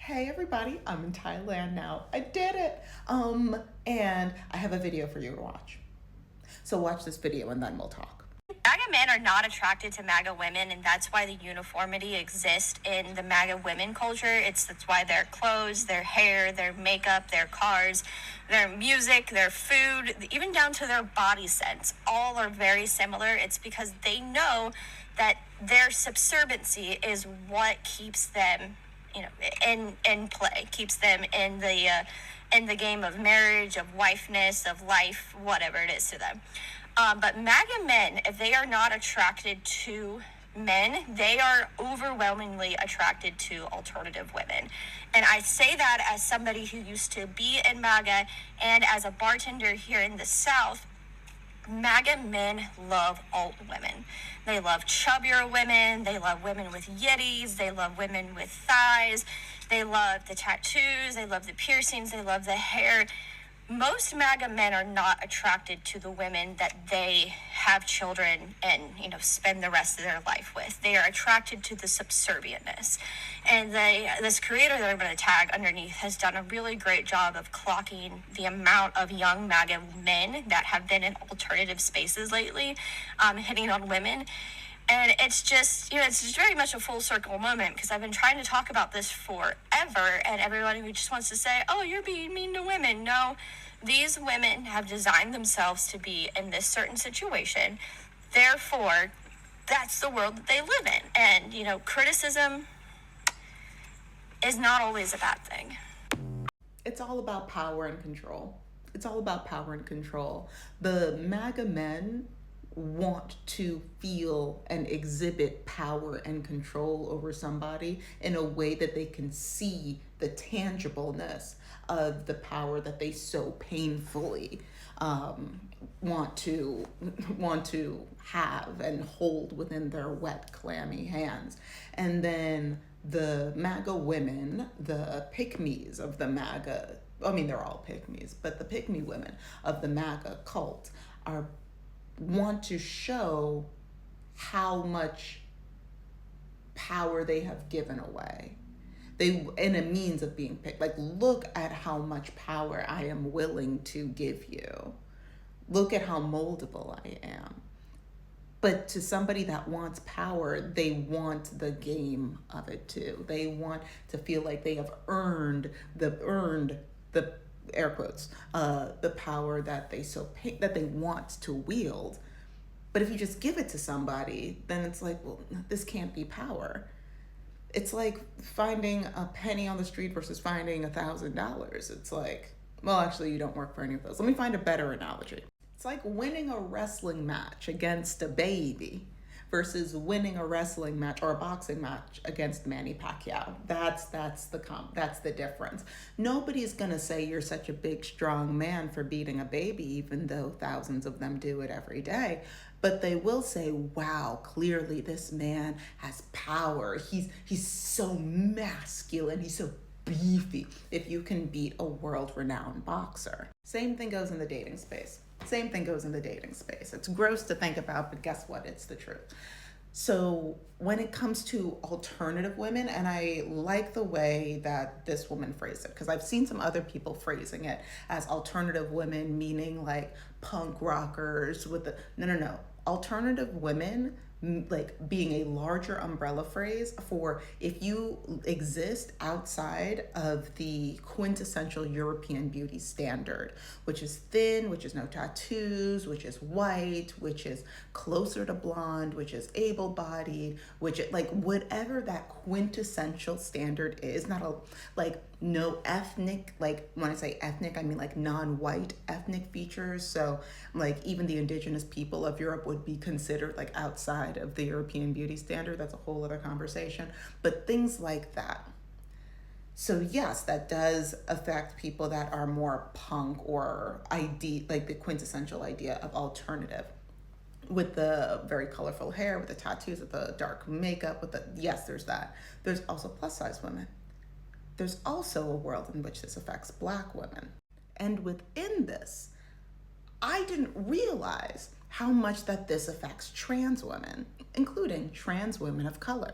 Hey everybody, I'm in Thailand now. I did it. And I have a video for you to watch. So watch this video and then we'll talk. MAGA men are not attracted to MAGA women, and that's why the uniformity exists in the MAGA women culture. That's why their clothes, their hair, their makeup, their cars, their music, their food, even down to their body scents, all are very similar. It's because they know that their subserviency is what keeps them, in play, keeps them in the game of marriage, of wifeness, of life, whatever it is to them. But MAGA men, if they are not attracted to men, they are overwhelmingly attracted to alternative women. And I say that as somebody who used to be in MAGA and as a bartender here in the South. MAGA men love alt women. They love chubbier women. They love women with yitties. They love women with thighs. They love the tattoos. They love the piercings. They love the hair. Most MAGA men are not attracted to the women that they have children and, spend the rest of their life with. They are attracted to the subservientness. And this creator that I'm going to tag underneath has done a really great job of clocking the amount of young MAGA men that have been in alternative spaces lately, hitting on women. And it's just very much a full circle moment, because I've been trying to talk about this forever, and everyone who just wants to say, oh, you're being mean to women. No, these women have designed themselves to be in this certain situation. Therefore, that's the world that they live in. And, criticism is not always a bad thing. It's all about power and control. It's all about power and control. The MAGA men want to feel and exhibit power and control over somebody in a way that they can see the tangibleness of the power that they so painfully want to have and hold within their wet, clammy hands. And then the MAGA women, the pick-me's of the MAGA, they're all pick-me's, but the pick-me women of the MAGA cult want to show how much power they have given away. They, in a means of being picked, like, look at how much power I am willing to give you. Look at how moldable I am. But to somebody that wants power, they want the game of it too. They want to feel like they have earned the air quotes, the power that they want to wield. But if you just give it to somebody, then it's like, well, this can't be power. It's like finding a penny on the street versus finding $1,000. It's like, well, actually, you don't work for any of those. Let me find a better analogy. It's like winning a wrestling match against a baby versus winning a wrestling match or a boxing match against Manny Pacquiao. That's the difference. Nobody's gonna say you're such a big, strong man for beating a baby, even though thousands of them do it every day. But they will say, wow, clearly this man has power. He's so masculine. He's so beefy. If you can beat a world-renowned boxer. Same thing goes in the dating space. It's gross to think about, but guess what? It's the truth. So when it comes to alternative women, and I like the way that this woman phrased it, because I've seen some other people phrasing it as alternative women, meaning like punk rockers with the, no. Alternative women, like being a larger umbrella phrase for if you exist outside of the quintessential European beauty standard, which is thin, which is no tattoos, which is white, which is closer to blonde, which is able-bodied, which is like whatever that quintessential standard is, no ethnic, like when I say ethnic, I mean like non-white ethnic features. So like even the indigenous people of Europe would be considered like outside of the European beauty standard. That's a whole other conversation, but things like that. So yes, that does affect people that are more punk or like the quintessential idea of alternative, with the very colorful hair, with the tattoos, with the dark makeup, yes, there's that. There's also plus size women. There's also a world in which this affects Black women. And within this, I didn't realize how much that this affects trans women, including trans women of color.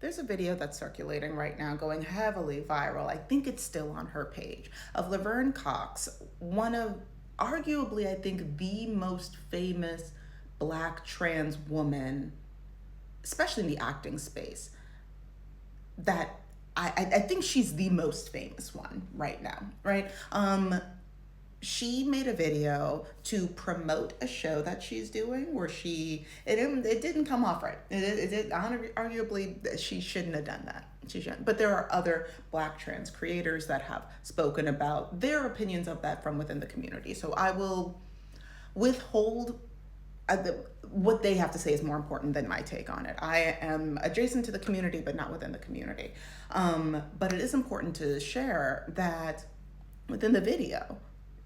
There's a video that's circulating right now going heavily viral. I think it's still on her page, of Laverne C0x, one of arguably, I think, the most famous Black trans woman, especially in the acting space, that I think she's the most famous one right now, right? She made a video to promote a show that she's doing where it didn't come off right. Arguably, she shouldn't have done that. She shouldn't. But there are other Black trans creators that have spoken about their opinions of that from within the community. So I will withhold what they have to say is more important than my take on it. I am adjacent to the community, but not within the community. But it is important to share that within the video,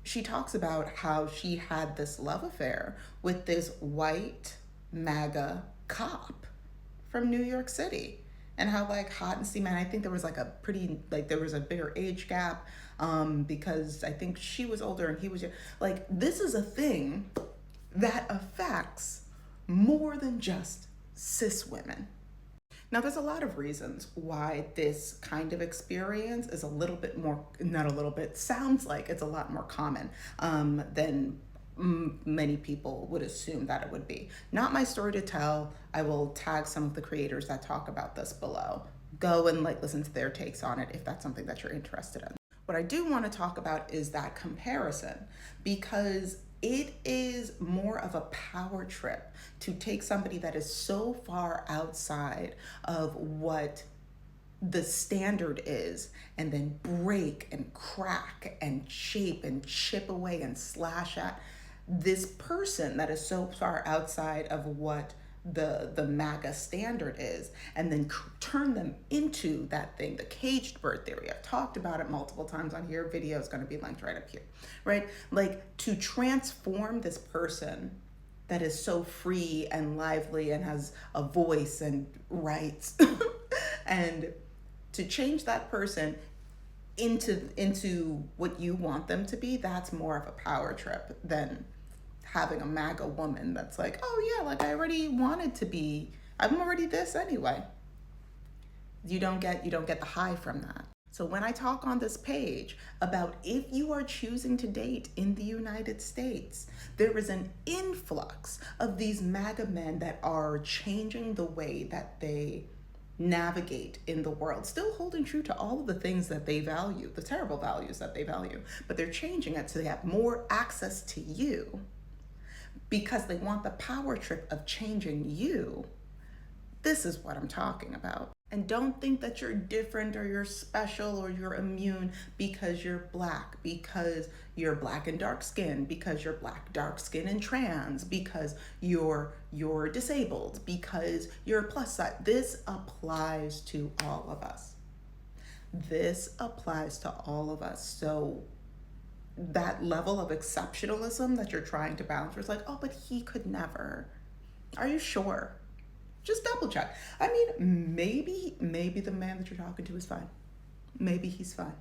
she talks about how she had this love affair with this white MAGA cop from New York City, and how like hot and steamy. And I think there was there was a bigger age gap, because I think she was older and he was like, this is a thing that affects more than just cis women. Now, there's a lot of reasons why this kind of experience is a little bit more, not a little bit, sounds like it's a lot more common than many people would assume that it would be. Not my story to tell. I will tag some of the creators that talk about this below. Go and listen to their takes on it if that's something that you're interested in. What I do want to talk about is that comparison, because it is more of a power trip to take somebody that is so far outside of what the standard is and then break and crack and shape and chip away and slash at this person that is so far outside of what the MAGA standard is, and then turn them into that thing, the caged bird theory. I've talked about it multiple times on here. Video is going to be linked right up here, right? Like, to transform this person that is so free and lively and has a voice and rights and to change that person into what you want them to be, that's more of a power trip than having a MAGA woman that's like, oh yeah, like I already wanted to be, I'm already this anyway. You don't get the high from that. So when I talk on this page about if you are choosing to date in the United States, there is an influx of these MAGA men that are changing the way that they navigate in the world, still holding true to all of the things that they value, the terrible values that they value, but they're changing it so they have more access to you, because they want the power trip of changing you. This is what I'm talking about. And don't think that you're different or you're special or you're immune because you're Black, because you're Black and dark skin, because you're Black, dark skin and trans, because you're disabled, because you're plus size. This applies to all of us. This applies to all of us. So that level of exceptionalism that you're trying to balance, where it's like, oh, but he could never. Are you sure? Just double check. I mean, maybe the man that you're talking to is fine. Maybe he's fine.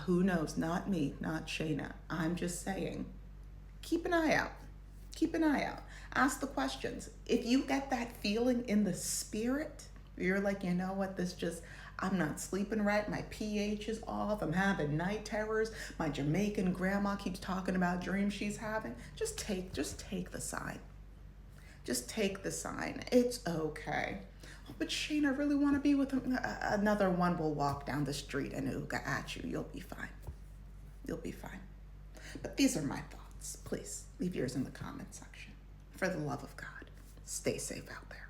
Who knows? Not me, not Shayna. I'm just saying, keep an eye out. Keep an eye out. Ask the questions. If you get that feeling in the spirit, you're like, you know what, I'm not sleeping right. My pH is off. I'm having night terrors. My Jamaican grandma keeps talking about dreams she's having. Just take the sign. Just take the sign. It's okay. Oh, but Shayna, I really want to be with him. Another one will walk down the street and ooga at you. You'll be fine. You'll be fine. But these are my thoughts. Please leave yours in the comment section. For the love of God, stay safe out there.